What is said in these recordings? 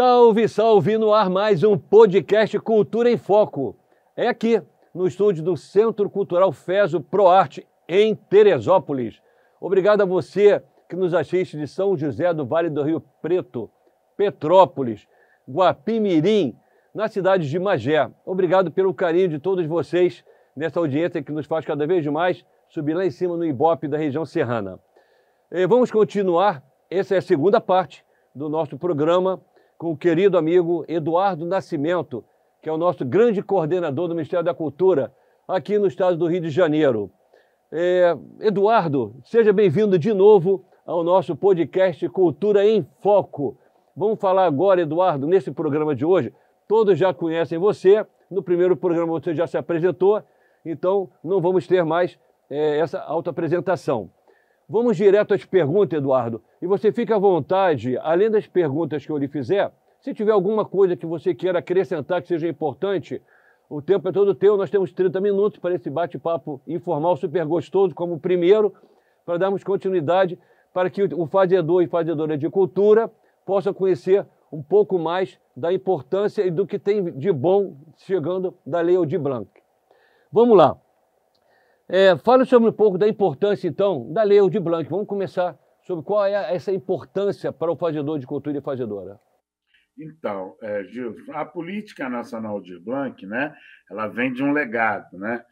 Salve, salve! No ar mais um podcast Cultura em Foco. É aqui, no estúdio do Centro Cultural Feso ProArte, em Teresópolis. Obrigado a você que nos assiste de São José do Vale do Rio Preto, Petrópolis, Guapimirim, na cidade de Magé. Obrigado pelo carinho de todos vocês nessa audiência que nos faz cada vez mais subir lá em cima no Ibope da região serrana. Vamos continuar, essa é a segunda parte do nosso programa, com o querido amigo Eduardo Nascimento, que é o nosso grande coordenador do Ministério da Cultura aqui no estado do Rio de Janeiro. Eduardo, seja bem-vindo de novo ao nosso podcast Cultura em Foco. Vamos falar agora, Eduardo, nesse programa de hoje. Todos já conhecem você, no primeiro programa você já se apresentou, então não vamos ter mais essa autoapresentação. Vamos direto às perguntas, Eduardo, e você fica à vontade, além das perguntas que eu lhe fizer, se tiver alguma coisa que você queira acrescentar que seja importante, o tempo é todo teu, nós temos 30 minutos para esse bate-papo informal super gostoso, como o primeiro, para darmos continuidade, para que o fazedor e fazedora de cultura possam conhecer um pouco mais da importância e do que tem de bom chegando da Lei Aldir Blanc. Vamos lá. Fale sobre um pouco da importância, então, da Lei Aldir Blanc. Vamos começar sobre qual é essa importância para o fazedor de cultura e fazedora. Então, Gilson, a Política Nacional Aldir Blanc, né, ela vem de um legado. Né?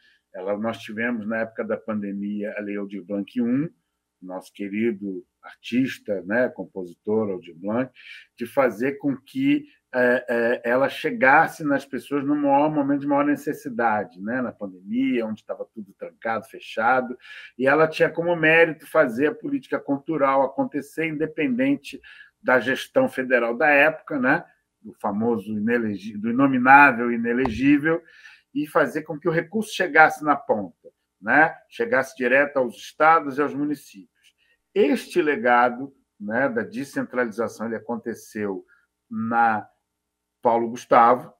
Nós tivemos, na época da pandemia, a Lei Aldir Blanc I, nosso querido artista, né, compositor Aldir Blanc, de fazer com que ela chegasse nas pessoas no momento de maior necessidade, né? Na pandemia, onde estava tudo trancado, fechado, e ela tinha como mérito fazer a política cultural acontecer independente da gestão federal da época, né? Do famoso do inominável inelegível, e fazer com que o recurso chegasse na ponta, né? Chegasse direto aos estados e aos municípios. Este legado, né, da descentralização ele aconteceu na Paulo Gustavo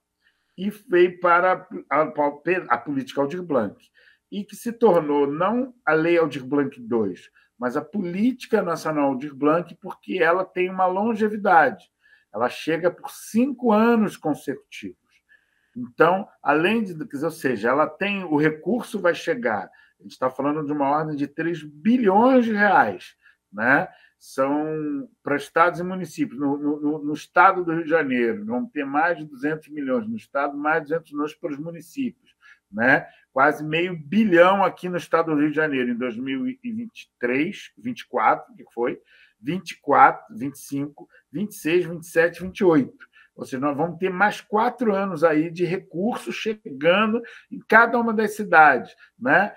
e veio para a política Aldir Blanc, e que se tornou não a Lei Aldir Blanc II, mas a Política Nacional Aldir Blanc, porque ela tem uma longevidade. Ela chega por 5 anos consecutivos. Então, além de, ou seja, ela tem o recurso vai chegar. A gente está falando de uma ordem de 3 bilhões de reais, né? São para estados e municípios. No estado do Rio de Janeiro, vão ter mais de 200 milhões. No estado, mais de 200 milhões para os municípios. Né? Quase meio bilhão aqui no estado do Rio de Janeiro, em 2023, 24, que foi, 24, 25, 26, 27, 28. Ou seja, nós vamos ter mais 4 anos aí de recursos chegando em cada uma das cidades. Né?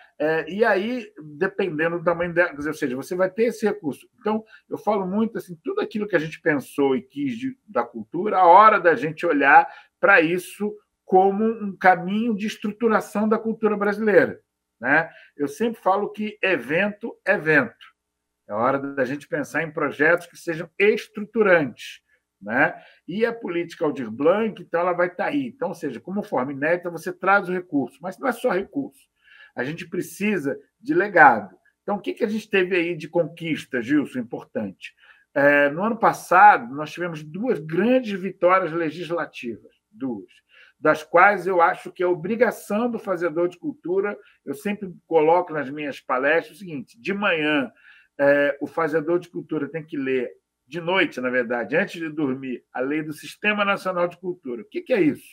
E aí, dependendo do tamanho dela, ou seja, você vai ter esse recurso. Então, eu falo muito assim, tudo aquilo que a gente pensou e quis da cultura, a hora da gente olhar para isso como um caminho de estruturação da cultura brasileira. Né? Eu sempre falo que evento é vento. É hora da gente pensar em projetos que sejam estruturantes. Né? E a política Aldir Blanc, então, ela vai estar aí. Então, ou seja, como forma inédita, você traz o recurso, mas não é só recurso. A gente precisa de legado. Então, o que a gente teve aí de conquista, Gilson, importante? No ano passado, nós tivemos 2 grandes vitórias legislativas, 2, das quais eu acho que é obrigação do fazedor de cultura. Eu sempre coloco nas minhas palestras o seguinte: de manhã, o fazedor de cultura tem que ler, de noite, na verdade, antes de dormir, a lei do Sistema Nacional de Cultura. O que é isso?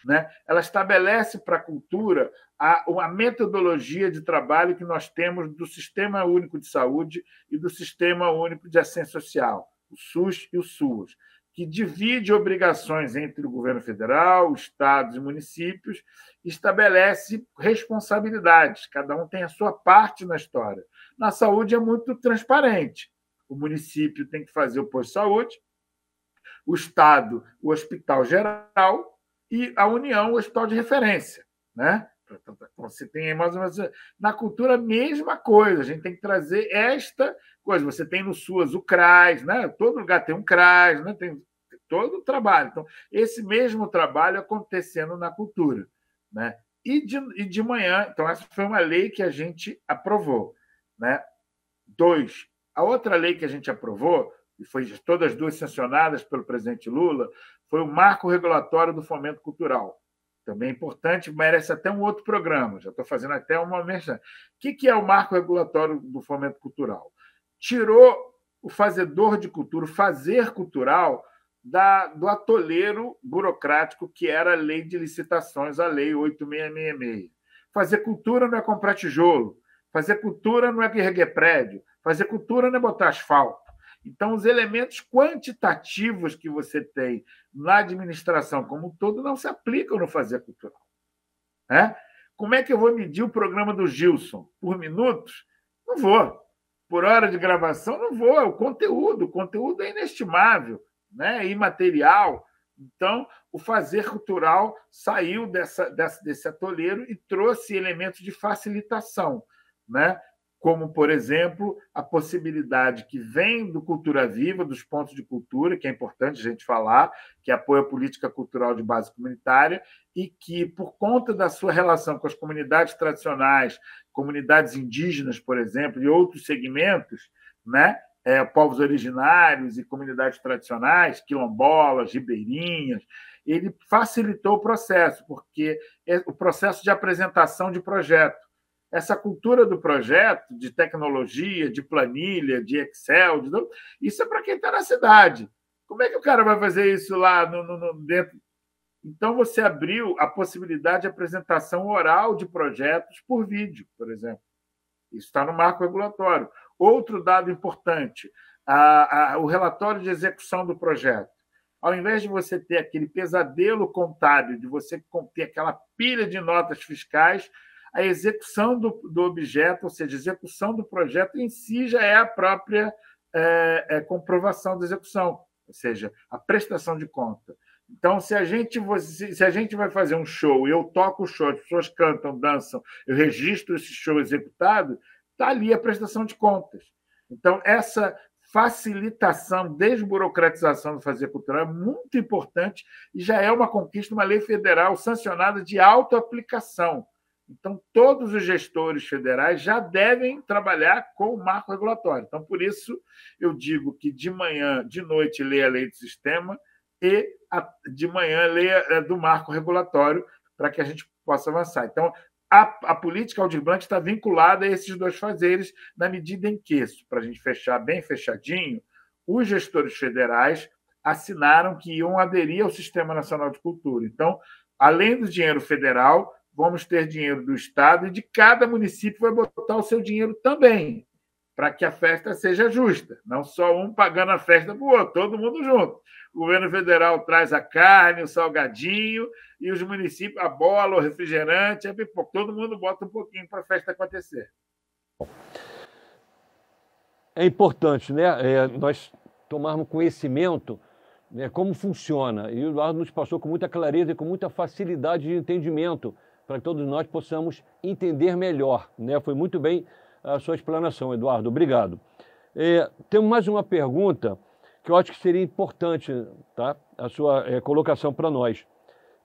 Né? Ela estabelece para a cultura a metodologia de trabalho que nós temos do Sistema Único de Saúde e do Sistema Único de Assistência Social, o SUS e o SUAS, que divide obrigações entre o governo federal, estados e municípios, e estabelece responsabilidades. Cada um tem a sua parte na história. Na saúde é muito transparente. O município tem que fazer o posto de saúde, o estado, o hospital geral, e a União, o hospital de referência. Né? Você tem mais ou menos. Na cultura, a mesma coisa. A gente tem que trazer esta coisa. Você tem no SUAS o CRAS, né? Todo lugar tem um CRAS, né? Tem todo o trabalho. Então, esse mesmo trabalho acontecendo na cultura. Né? E de manhã, então, essa foi uma lei que a gente aprovou. Né? 2, a outra lei que a gente aprovou e foi todas duas sancionadas pelo presidente Lula, foi o Marco Regulatório do Fomento Cultural. Também importante, merece até um outro programa, já estou fazendo até uma menção. O que é o Marco Regulatório do Fomento Cultural? Tirou o fazedor de cultura, o fazer cultural, do atoleiro burocrático que era a lei de licitações, a lei 8666. Fazer cultura não é comprar tijolo, fazer cultura não é erguer prédio, fazer cultura não é botar asfalto. Então, os elementos quantitativos que você tem na administração como um todo não se aplicam no fazer cultural. Né? Como é que eu vou medir o programa do Gilson? Por minutos? Não vou. Por hora de gravação? Não vou. O conteúdo é inestimável, né? É imaterial. Então, o fazer cultural saiu desse atoleiro e trouxe elementos de facilitação, né? Como, por exemplo, a possibilidade que vem do Cultura Viva, dos pontos de cultura, que é importante a gente falar, que apoia a política cultural de base comunitária e que, por conta da sua relação com as comunidades tradicionais, comunidades indígenas, por exemplo, e outros segmentos, né? Povos originários e comunidades tradicionais, quilombolas, ribeirinhas, ele facilitou o processo, porque é o processo de apresentação de projeto. Essa cultura do projeto, de tecnologia, de planilha, de Excel, isso é para quem está na cidade. Como é que o cara vai fazer isso lá dentro? Então, você abriu a possibilidade de apresentação oral de projetos por vídeo, por exemplo. Isso está no marco regulatório. Outro dado importante, o relatório de execução do projeto. Ao invés de você ter aquele pesadelo contábil, de você ter aquela pilha de notas fiscais, a execução do objeto, ou seja, a execução do projeto em si já é a própria comprovação da execução, ou seja, a prestação de conta. Então, se a gente vai fazer um show, eu toco o show, as pessoas cantam, dançam, eu registro esse show executado, está ali a prestação de contas. Então, essa facilitação, desburocratização do fazer cultural é muito importante e já é uma conquista, uma lei federal sancionada de autoaplicação. Então, todos os gestores federais já devem trabalhar com o marco regulatório. Então, por isso, eu digo que de manhã, de noite, leia a lei do sistema e de manhã leia do marco regulatório para que a gente possa avançar. Então, a política Aldir Blanc está vinculada a esses dois fazeres, na medida em que, para a gente fechar bem fechadinho, os gestores federais assinaram que iam aderir ao Sistema Nacional de Cultura. Então, além do dinheiro federal, vamos ter dinheiro do Estado e de cada município vai botar o seu dinheiro também, para que a festa seja justa. Não só um pagando a festa para o outro, todo mundo junto. O governo federal traz a carne, o salgadinho, e os municípios a bola, o refrigerante, a pipoca. Todo mundo bota um pouquinho para a festa acontecer. É importante, né? Nós tomarmos conhecimento, né, como funciona. E o Eduardo nos passou com muita clareza e com muita facilidade de entendimento, para que todos nós possamos entender melhor, né? Foi muito bem a sua explanação, Eduardo. Obrigado. Temos mais uma pergunta que eu acho que seria importante, tá? A sua colocação para nós.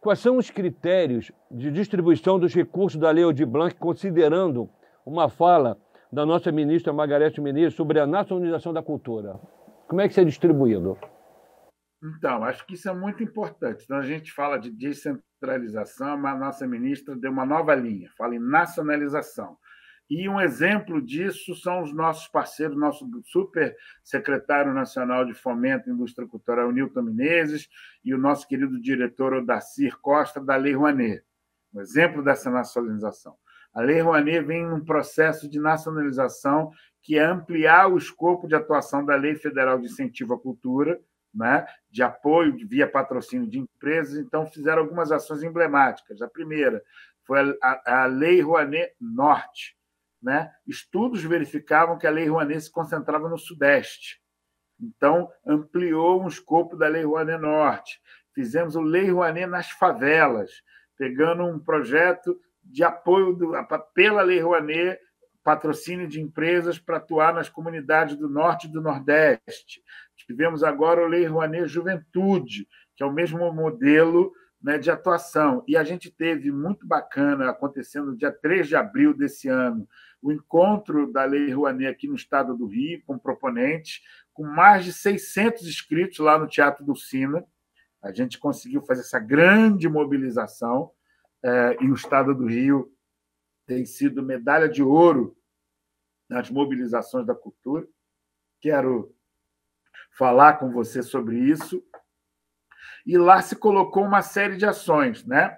Quais são os critérios de distribuição dos recursos da Lei Aldir Blanc, considerando uma fala da nossa ministra Margareth Menezes sobre a nacionalização da cultura? Como é que isso é distribuído? Então, acho que isso é muito importante. Quando a gente fala de descentralização, a nossa ministra deu uma nova linha, fala em nacionalização. E um exemplo disso são os nossos parceiros, nosso super secretário nacional de Fomento e Indústria Cultural, Nilton Menezes, e o nosso querido diretor Odacir Costa, da Lei Rouanet. Um exemplo dessa nacionalização. A Lei Rouanet vem num processo de nacionalização que é ampliar o escopo de atuação da Lei Federal de Incentivo à Cultura, né, de apoio via patrocínio de empresas. Então, fizeram algumas ações emblemáticas. A primeira foi a Lei Rouanet Norte. Né? Estudos verificavam que a Lei Rouanet se concentrava no Sudeste. Então, ampliou o escopo da Lei Rouanet Norte. Fizemos o Lei Rouanet nas favelas, pegando um projeto de apoio pela Lei Rouanet, patrocínio de empresas para atuar nas comunidades do Norte e do Nordeste. Tivemos agora a Lei Rouanet Juventude, que é o mesmo modelo, né, de atuação. E a gente teve, muito bacana, acontecendo no dia 3 de abril desse ano, o encontro da Lei Rouanet aqui no estado do Rio, com proponentes, com mais de 600 inscritos lá no Teatro do Sina. A gente conseguiu fazer essa grande mobilização, e o Estado do Rio tem sido medalha de ouro nas mobilizações da cultura. Quero falar com você sobre isso. E lá se colocou uma série de ações, né?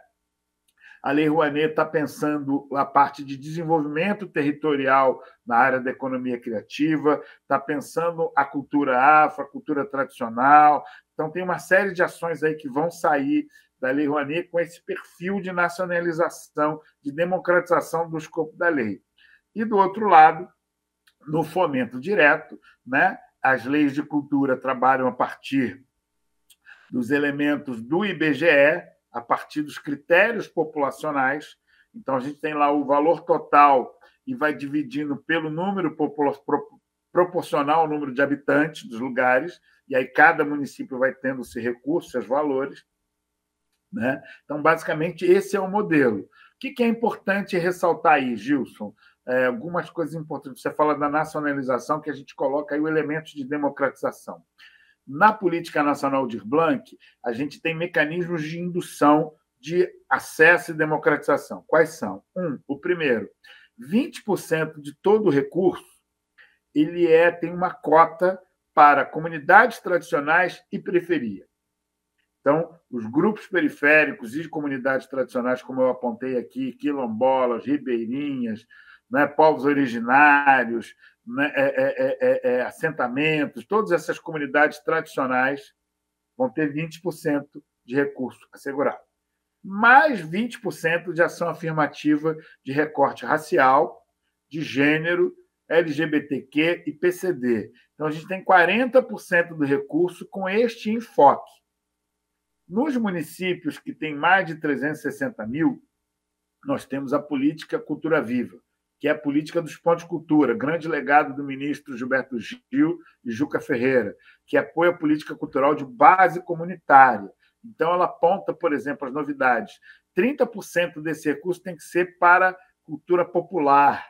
A Lei Rouanet está pensando a parte de desenvolvimento territorial na área da economia criativa, está pensando a cultura afro, a cultura tradicional. Então, tem uma série de ações aí que vão sair da Lei Rouanet com esse perfil de nacionalização, de democratização do escopo da lei. E, do outro lado, no fomento direto, né? As leis de cultura trabalham a partir dos elementos do IBGE, a partir dos critérios populacionais. Então, a gente tem lá o valor total e vai dividindo pelo número proporcional ao número de habitantes dos lugares, e aí cada município vai tendo esse recurso, seus valores, né? Então, basicamente, esse é o modelo. O que é importante ressaltar aí, Gilson? Algumas coisas importantes. Você fala da nacionalização, que a gente coloca aí o elemento de democratização. Na Política Nacional Aldir Blanc, a gente tem mecanismos de indução de acesso e democratização. Quais são? O primeiro, 20% de todo o recurso ele tem uma cota para comunidades tradicionais e periferia. Então, os grupos periféricos e comunidades tradicionais, como eu apontei aqui, quilombolas, ribeirinhas, né, povos originários, né, assentamentos, todas essas comunidades tradicionais vão ter 20% de recurso assegurado. Mais 20% de ação afirmativa de recorte racial, de gênero, LGBTQ e PCD. Então, a gente tem 40% do recurso com este enfoque. Nos municípios que têm mais de 360 mil, nós temos a política Cultura Viva, que é a política dos pontos de cultura, grande legado do ministro Gilberto Gil e Juca Ferreira, que apoia a política cultural de base comunitária. Então, ela aponta, por exemplo, as novidades. 30% desse recurso tem que ser para cultura popular,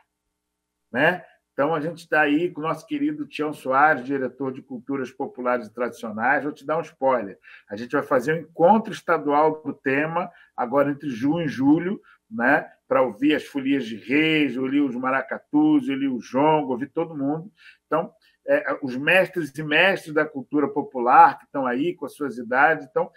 né? Então, a gente está aí com o nosso querido Tião Soares, diretor de Culturas Populares e Tradicionais. Vou te dar um spoiler. A gente vai fazer um encontro estadual do tema, agora entre junho e julho, né? Para ouvir as folias de reis, ouvir os maracatus, ouvir o jongo, ouvir todo mundo. Então, os mestres e mestres da cultura popular que estão aí com as suas idades. Então,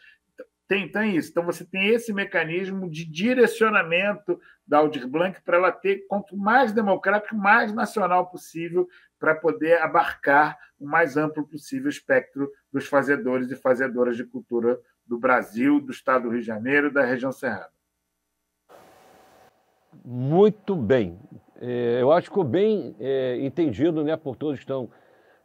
tem isso. Então, você tem esse mecanismo de direcionamento da Aldir Blanc para ela ter, quanto mais democrático, mais nacional possível, para poder abarcar o mais amplo possível espectro dos fazedores e fazedoras de cultura do Brasil, do Estado do Rio de Janeiro e da região serrana. Muito bem. Eu acho que ficou bem entendido, né, por todos que estão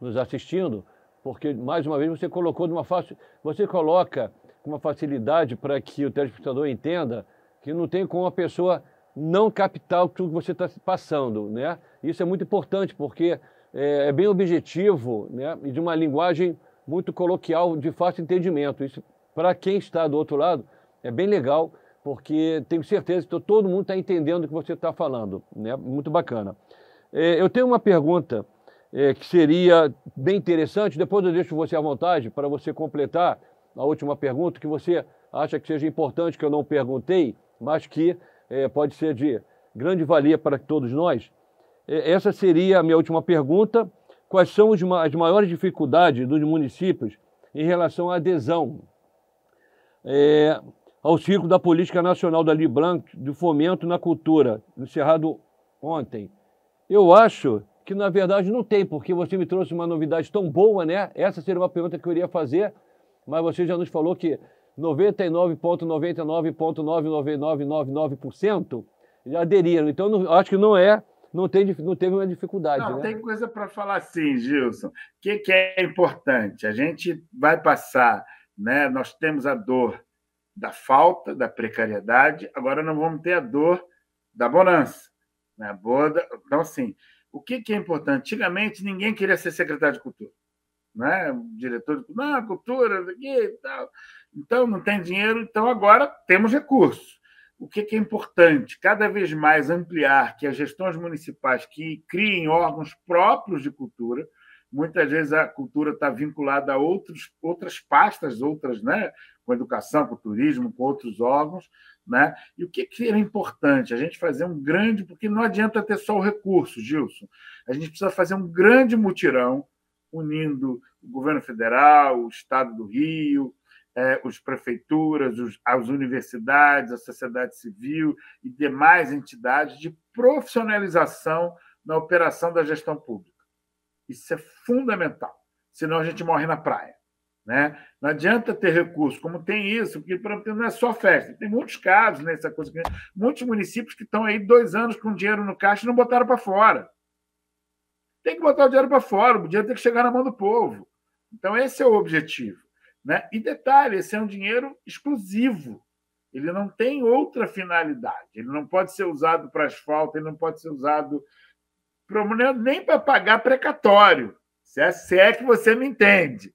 nos assistindo, porque, mais uma vez, você colocou de uma fácil... Você coloca com uma facilidade para que o telespectador entenda que não tem como a pessoa não captar o que você está passando, né? Isso é muito importante, porque é bem objetivo, né? E de uma linguagem muito coloquial, de fácil entendimento. Isso, para quem está do outro lado, é bem legal, porque tenho certeza que todo mundo está entendendo o que você está falando, né? Muito bacana. Eu tenho uma pergunta que seria bem interessante, depois eu deixo você à vontade para você completar a última pergunta, que você acha que seja importante, que eu não perguntei, mas que pode ser de grande valia para todos nós. Essa seria a minha última pergunta. Quais são as maiores dificuldades dos municípios em relação à adesão ao ciclo da Política Nacional da Aldir Blanc de fomento na cultura, encerrado ontem? Eu acho que, na verdade, não tem, porque você me trouxe uma novidade tão boa, né? Essa seria uma pergunta que eu iria fazer, mas você já nos falou que 99,99,99999% já aderiram. Então, acho que não teve uma dificuldade. Não, né? Tem coisa para falar sim, Gilson. O que é importante? A gente vai passar, né? Nós temos a dor da falta, da precariedade, agora não vamos ter a dor da bonança. Né? Então, assim, o que é importante? Antigamente, ninguém queria ser secretário de cultura. Né? O diretor de cultura, aqui e tal. Então, não tem dinheiro, então agora temos recursos. O que é importante? Cada vez mais ampliar que as gestões municipais que criem órgãos próprios de cultura, Muitas vezes a cultura está vinculada a outras pastas, outras, né? Com educação, com turismo, com outros órgãos. Né? E o que era importante? A gente fazer um grande... Porque não adianta ter só o recurso, Gilson. A gente precisa fazer um grande mutirão, unindo o governo federal, o Estado do Rio, as prefeituras, as universidades, a sociedade civil e demais entidades de profissionalização na operação da gestão pública. Isso é fundamental, senão a gente morre na praia. Né? Não adianta ter recurso, como tem isso, porque não é só festa. Tem muitos casos nessa coisa, muitos municípios que estão aí 2 anos com dinheiro no caixa e não botaram para fora. Tem que botar o dinheiro para fora, o dinheiro tem que chegar na mão do povo. Então, esse é o objetivo. Né? E detalhe, esse é um dinheiro exclusivo. Ele não tem outra finalidade. Ele não pode ser usado para asfalto, ele não pode ser usado nem para pagar precatório. Se é que você me entende.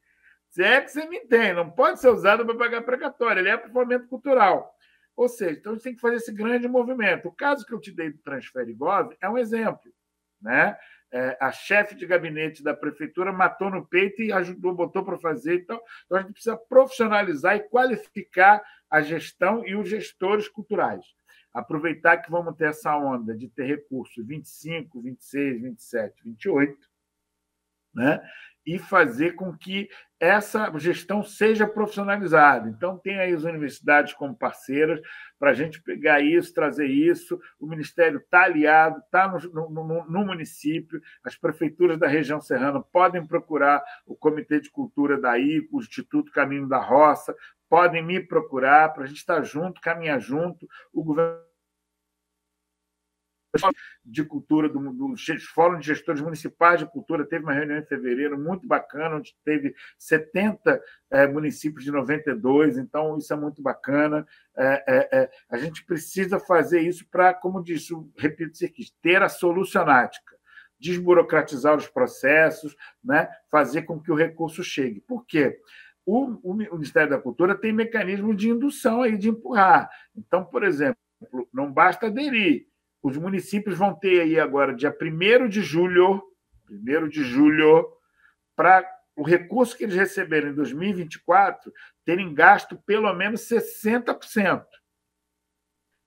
Se é que você me entende, não pode ser usado para pagar precatório, ele é para o fomento cultural. Ou seja, então a gente tem que fazer esse grande movimento. O caso que eu te dei do Transfere Gov é um exemplo. Né? A chefe de gabinete da prefeitura matou no peito e ajudou, botou para fazer. Então, a gente precisa profissionalizar e qualificar a gestão e os gestores culturais. Aproveitar que vamos ter essa onda de ter recursos 25, 26, 27, 28, né? E fazer com que essa gestão seja profissionalizada. Então, tem aí as universidades como parceiras para a gente pegar isso, trazer isso. O Ministério está aliado, está no município. As prefeituras da região serrana podem procurar o Comitê de Cultura daí, o Instituto Caminho da Roça, podem me procurar para a gente estar junto, caminhar junto. O governo de cultura do Fórum de Gestores Municipais de Cultura teve uma reunião em fevereiro muito bacana, onde teve 70 municípios de 92, então isso é muito bacana. A gente precisa fazer isso para, como disse, repito, ter a solucionática, desburocratizar os processos, né? Fazer com que o recurso chegue. Por quê? O Ministério da Cultura tem mecanismo de indução, aí, de empurrar. Então, por exemplo, não basta aderir. Os municípios vão ter aí agora, dia 1º de julho, para o recurso que eles receberem em 2024 terem gasto pelo menos 60%.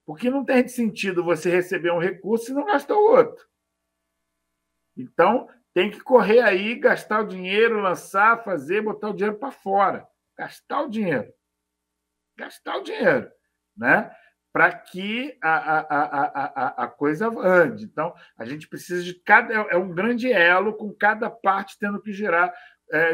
Porque não tem sentido você receber um recurso e não gastar o outro. Então, tem que correr aí, gastar o dinheiro, lançar, fazer, botar o dinheiro para fora. Gastar o dinheiro. Né? Para que a coisa ande. Então, a gente precisa de é um grande elo com cada parte tendo que girar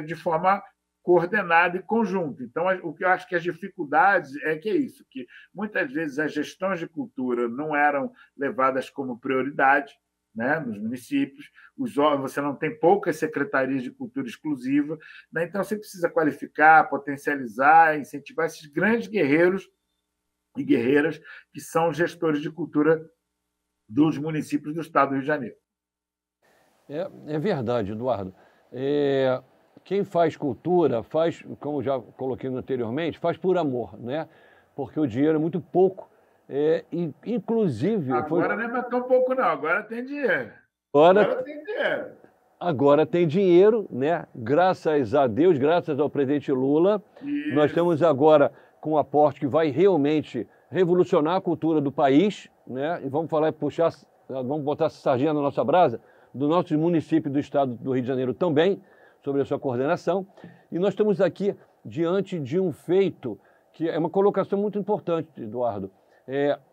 de forma coordenada e conjunta. Então, o que eu acho que as dificuldades é isso, que muitas vezes as gestões de cultura não eram levadas como prioridade, né, nos municípios, você não tem poucas secretarias de cultura exclusiva, né? Então você precisa qualificar, potencializar, incentivar esses grandes guerreiros e guerreiras que são gestores de cultura dos municípios do Estado do Rio de Janeiro. É verdade, Eduardo. Quem faz cultura, faz, como já coloquei anteriormente, faz por amor, né? Porque o dinheiro é muito pouco. Inclusive... Agora não é tão pouco, não. Agora tem dinheiro. Agora tem dinheiro, né? Graças a Deus, graças ao presidente Lula. Isso. Nós temos agora com um aporte que vai realmente revolucionar a cultura do país, né? E vamos vamos botar essa sardinha na nossa brasa, do nosso município do estado do Rio de Janeiro também, sobre a sua coordenação. E nós estamos aqui diante de um feito que é uma colocação muito importante, Eduardo.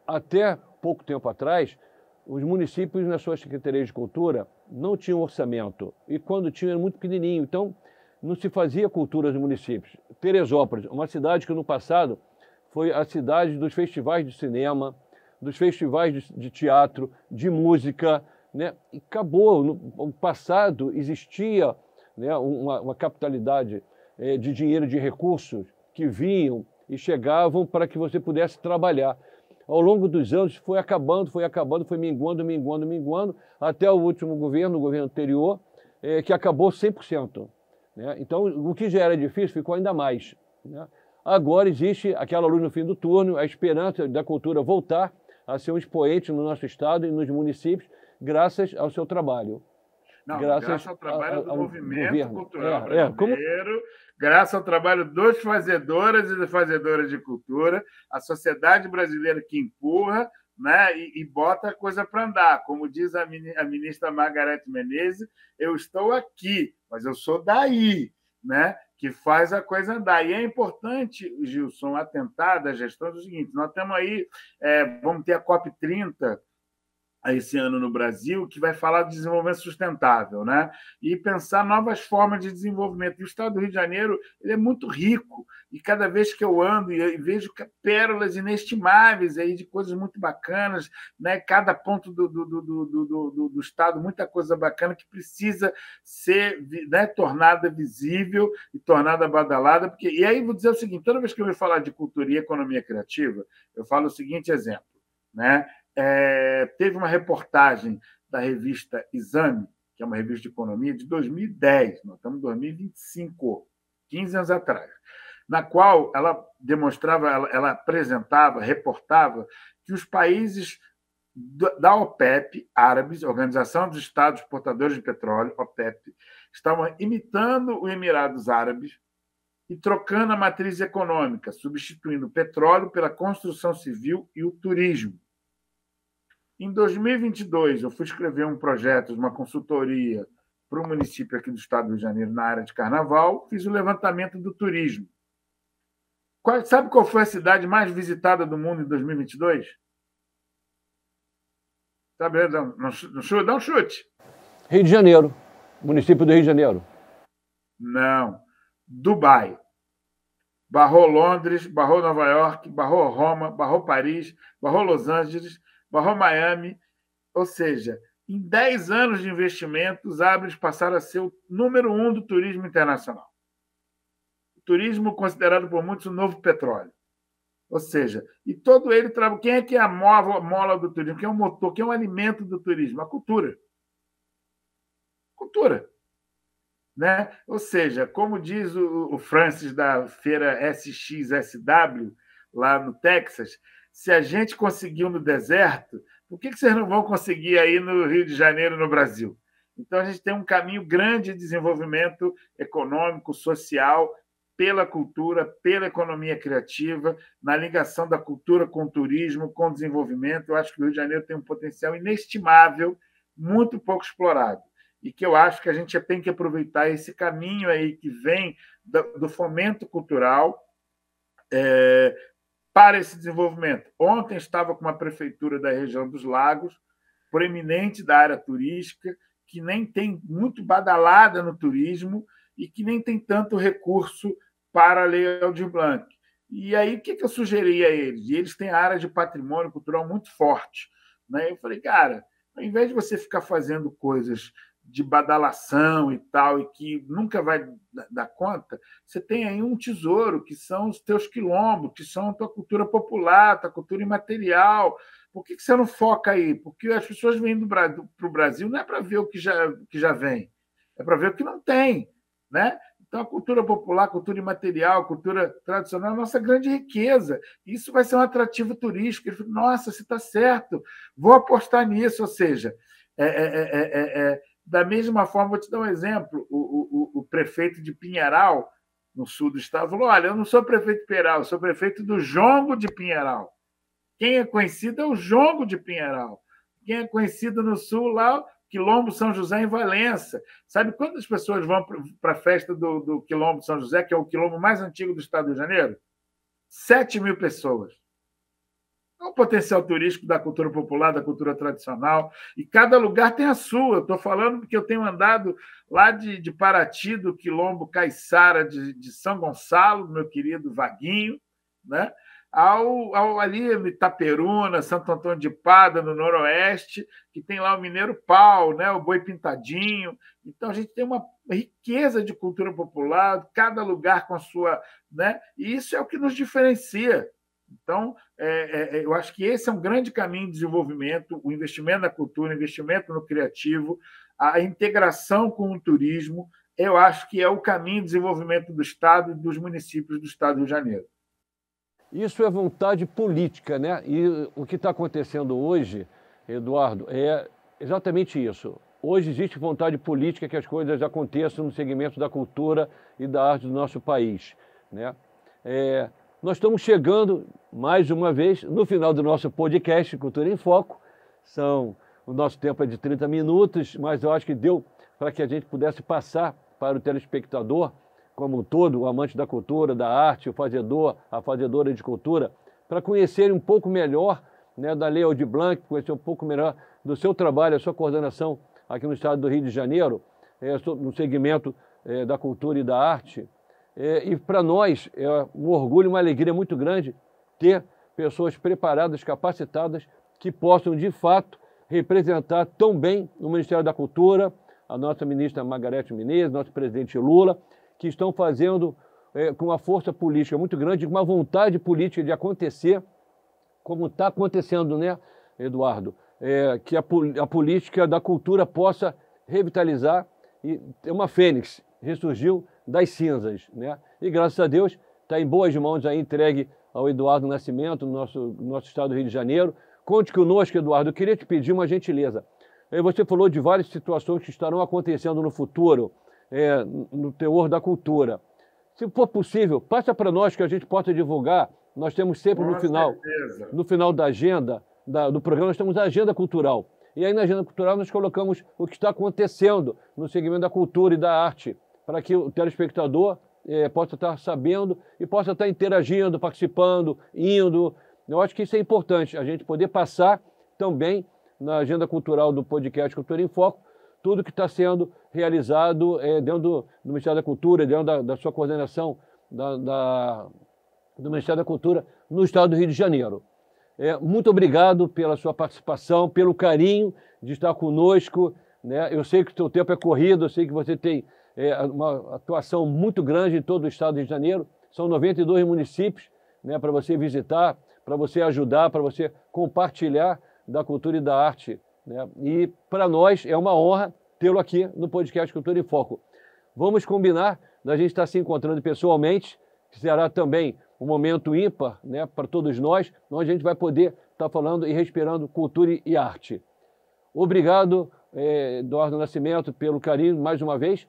Até pouco tempo atrás, os municípios nas suas secretarias de cultura não tinham orçamento. E quando tinham, era muito pequenininho. Então, não se fazia cultura nos municípios. Teresópolis, uma cidade que no passado foi a cidade dos festivais de cinema, dos festivais de teatro, de música, né? E acabou. No passado existia, né, uma capitalidade de dinheiro, de recursos que vinham e chegavam para que você pudesse trabalhar. Ao longo dos anos foi acabando, foi minguando, até o último governo, o governo anterior, que acabou 100%. Né? Então, o que já era difícil ficou ainda mais. Né? Agora existe aquela luz no fim do túnel, a esperança da cultura voltar a ser um expoente no nosso estado e nos municípios, graças ao seu trabalho. Não, graças ao trabalho do movimento governo. cultural brasileiro, graças ao trabalho dos fazedoras e fazedoras de cultura, a sociedade brasileira que empurra, né, e bota a coisa para andar. Como diz a ministra Margarete Menezes, eu estou aqui, mas eu sou daí, né, que faz a coisa andar. E é importante, Gilson, atentar da gestão do seguinte: nós temos aí, vamos ter a COP30 esse ano no Brasil, que vai falar de desenvolvimento sustentável, né? E pensar novas formas de desenvolvimento. E o Estado do Rio de Janeiro ele é muito rico, e cada vez que eu ando e vejo pérolas inestimáveis aí de coisas muito bacanas, né? Cada ponto do Estado, muita coisa bacana que precisa ser, né, tornada visível e tornada badalada. Porque... E aí vou dizer o seguinte: toda vez que eu vou falar de cultura e economia criativa, eu falo o seguinte exemplo, né? Teve uma reportagem da revista Exame, que é uma revista de economia, de 2010, nós estamos em 2025, 15 anos atrás, na qual ela demonstrava, ela apresentava, reportava que os países da OPEP, árabes, Organização dos Estados Exportadores de Petróleo, OPEP, estavam imitando os Emirados Árabes e trocando a matriz econômica, substituindo o petróleo pela construção civil e o turismo. Em 2022, eu fui escrever um projeto, uma consultoria para o município aqui do estado do Rio de Janeiro, na área de carnaval, fiz o levantamento do turismo. Sabe qual foi a cidade mais visitada do mundo em 2022? Sabe? Dá um chute. Rio de Janeiro, município do Rio de Janeiro. Não. Dubai. Barrou Londres, barrou Nova York, barrou Roma, barrou Paris, barrou Los Angeles, barrou Miami. Ou seja, em 10 anos de investimento, os árabes passaram a ser o número 1 do turismo internacional. O turismo considerado por muitos o novo petróleo. Ou seja, e todo ele trabalha. Quem é que é a mola do turismo? Quem é o motor? Quem é o alimento do turismo? A cultura. Cultura. Né? Ou seja, como diz o Francis da feira SXSW, lá no Texas, se a gente conseguiu no deserto, por que vocês não vão conseguir aí no Rio de Janeiro, no Brasil? Então, a gente tem um caminho grande de desenvolvimento econômico, social, pela cultura, pela economia criativa, na ligação da cultura com o turismo, com o desenvolvimento. Eu acho que o Rio de Janeiro tem um potencial inestimável, muito pouco explorado, e que eu acho que a gente tem que aproveitar esse caminho aí que vem do fomento cultural para esse desenvolvimento. Ontem estava com uma prefeitura da região dos Lagos, proeminente da área turística, que nem tem muito badalada no turismo e que nem tem tanto recurso para a Lei Aldir Blanc. E aí, o que eu sugeri a eles? E eles têm a área de patrimônio cultural muito forte, né? Eu falei, cara, ao invés de você ficar fazendo coisas de badalação e tal, e que nunca vai dar conta, você tem aí um tesouro, que são os teus quilombos, que são a tua cultura popular, a tua cultura imaterial. Por que você não foca aí? Porque as pessoas vêm para o Brasil não é para ver o que já vem, é para ver o que não tem, né? Então, a cultura popular, a cultura imaterial, a cultura tradicional é a nossa grande riqueza. Isso vai ser um atrativo turístico. Ele falou, nossa, você está certo, vou apostar nisso. Ou seja, da mesma forma, vou te dar um exemplo. O prefeito de Pinheiral, no sul do estado, falou, olha, eu não sou prefeito de Pinheiral, eu sou prefeito do Jongo de Pinheiral. Quem é conhecido é o Jongo de Pinheiral. Quem é conhecido no sul, lá, Quilombo São José, em Valença. Sabe quantas pessoas vão para a festa do Quilombo São José, que é o quilombo mais antigo do estado do Rio de Janeiro? 7.000 pessoas. É um potencial turístico da cultura popular, da cultura tradicional, e cada lugar tem a sua. Eu estou falando porque eu tenho andado lá de Paraty, do Quilombo Caiçara de São Gonçalo, do meu querido Vaguinho, né? Ali em Itaperuna, Santo Antônio de Pada, no Noroeste, que tem lá o Mineiro Pau, né? O Boi Pintadinho. Então, a gente tem uma riqueza de cultura popular, cada lugar com a sua... né? E isso é o que nos diferencia. Então, eu acho que esse é um grande caminho de desenvolvimento, o investimento na cultura, o investimento no criativo, a integração com o turismo, eu acho que é o caminho de desenvolvimento do Estado e dos municípios do Estado do Rio de Janeiro. Isso é vontade política, né? E o que está acontecendo hoje, Eduardo, é exatamente isso. hoje existe vontade política que as coisas aconteçam no segmento da cultura e da arte do nosso país, né? Nós estamos chegando, mais uma vez, no final do nosso podcast Cultura em Foco. O nosso tempo é de 30 minutos, mas eu acho que deu para que a gente pudesse passar para o telespectador, como um todo, o amante da cultura, da arte, o fazedor, a fazedora de cultura, para conhecerem um pouco melhor, né, da Lei Aldir Blanc, conhecer um pouco melhor do seu trabalho, a sua coordenação aqui no estado do Rio de Janeiro, no segmento da cultura e da arte. E para nós é um orgulho, uma alegria muito grande ter pessoas preparadas, capacitadas, que possam, de fato, representar tão bem o Ministério da Cultura, a nossa ministra Margarete Menezes, nosso presidente Lula, que estão fazendo com uma força política muito grande, com uma vontade política de acontecer, como está acontecendo, né, Eduardo? Que a política da cultura possa revitalizar e ter uma fênix, ressurgiu das cinzas, né? E graças a Deus está em boas mãos aí, entregue ao Eduardo Nascimento, no nosso estado do Rio de Janeiro. Conte conosco, Eduardo. Eu queria te pedir uma gentileza. Você falou de várias situações que estarão acontecendo no futuro, no teor da cultura. Se for possível, passa para nós que a gente possa divulgar. Nós temos sempre no final da agenda, do programa, nós temos a agenda cultural. E aí na agenda cultural nós colocamos o que está acontecendo no segmento da cultura e da arte, para que o telespectador possa estar sabendo e possa estar interagindo, participando, indo. Eu acho que isso é importante, a gente poder passar também na agenda cultural do podcast Cultura em Foco, tudo que está sendo realizado dentro do Ministério da Cultura, dentro da sua coordenação do Ministério da Cultura no estado do Rio de Janeiro. Muito obrigado pela sua participação, pelo carinho de estar conosco, né? Eu sei que o seu tempo é corrido, eu sei que você tem uma atuação muito grande em todo o estado do Rio de Janeiro. São 92 municípios, né, para você visitar, para você ajudar, para você compartilhar da cultura e da arte, né? E para nós é uma honra tê-lo aqui no podcast Cultura em Foco. Vamos combinar da gente estar se encontrando pessoalmente, que será também um momento ímpar, né, para todos nós, onde a gente vai poder estar falando e respirando cultura e arte. Obrigado, Eduardo Nascimento, pelo carinho mais uma vez.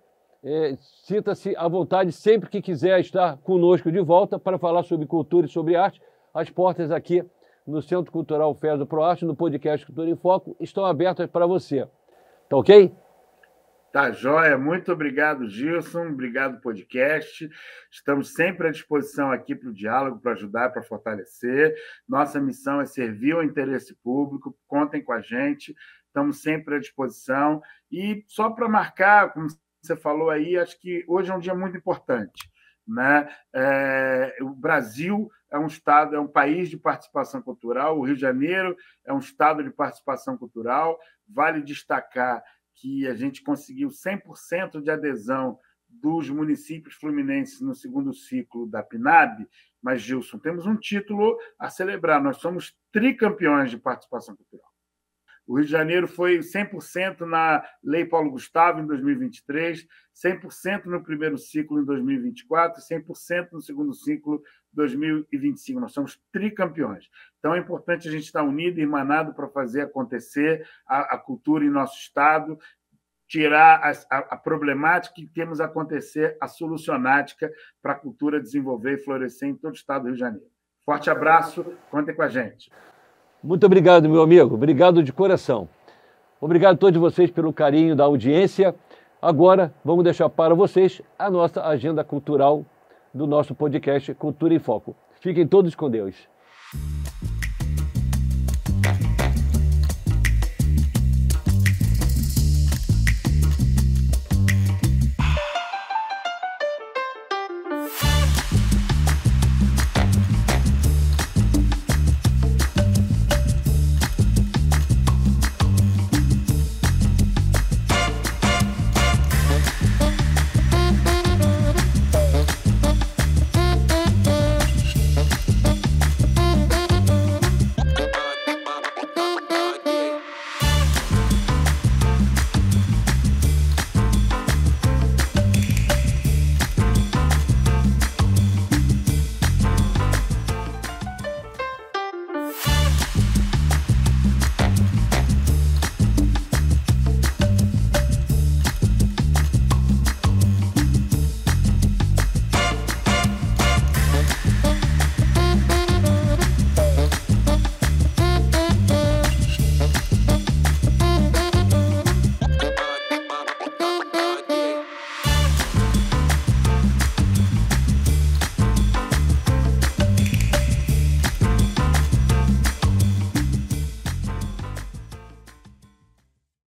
Sinta-se à vontade sempre que quiser estar conosco de volta para falar sobre cultura e sobre arte. As portas aqui no Centro Cultural Fé do ProArte, no podcast Cultura em Foco, estão abertas para você. Tá ok? Tá joia. Muito obrigado, Gilson. Obrigado, podcast. Estamos sempre à disposição aqui para o diálogo, para ajudar, para fortalecer. Nossa missão é servir ao interesse público. Contem com a gente. Estamos sempre à disposição. E só para marcar, como você falou aí, acho que hoje é um dia muito importante, né? O Brasil é um estado, é um país de participação cultural, o Rio de Janeiro é um estado de participação cultural. Vale destacar que a gente conseguiu 100% de adesão dos municípios fluminenses no segundo ciclo da PNAB, mas, Gilson, temos um título a celebrar, nós somos tricampeões de participação cultural. O Rio de Janeiro foi 100% na Lei Paulo Gustavo, em 2023, 100% no primeiro ciclo, em 2024, e 100% no segundo ciclo, em 2025. Nós somos tricampeões. Então, é importante a gente estar unido e irmanado para fazer acontecer a cultura em nosso estado, tirar a problemática que temos a acontecer, a solucionática para a cultura desenvolver e florescer em todo o estado do Rio de Janeiro. Forte abraço, contem com a gente. Muito obrigado, meu amigo. Obrigado de coração. Obrigado a todos vocês pelo carinho da audiência. Agora, vamos deixar para vocês a nossa agenda cultural do nosso podcast Cultura em Foco. Fiquem todos com Deus.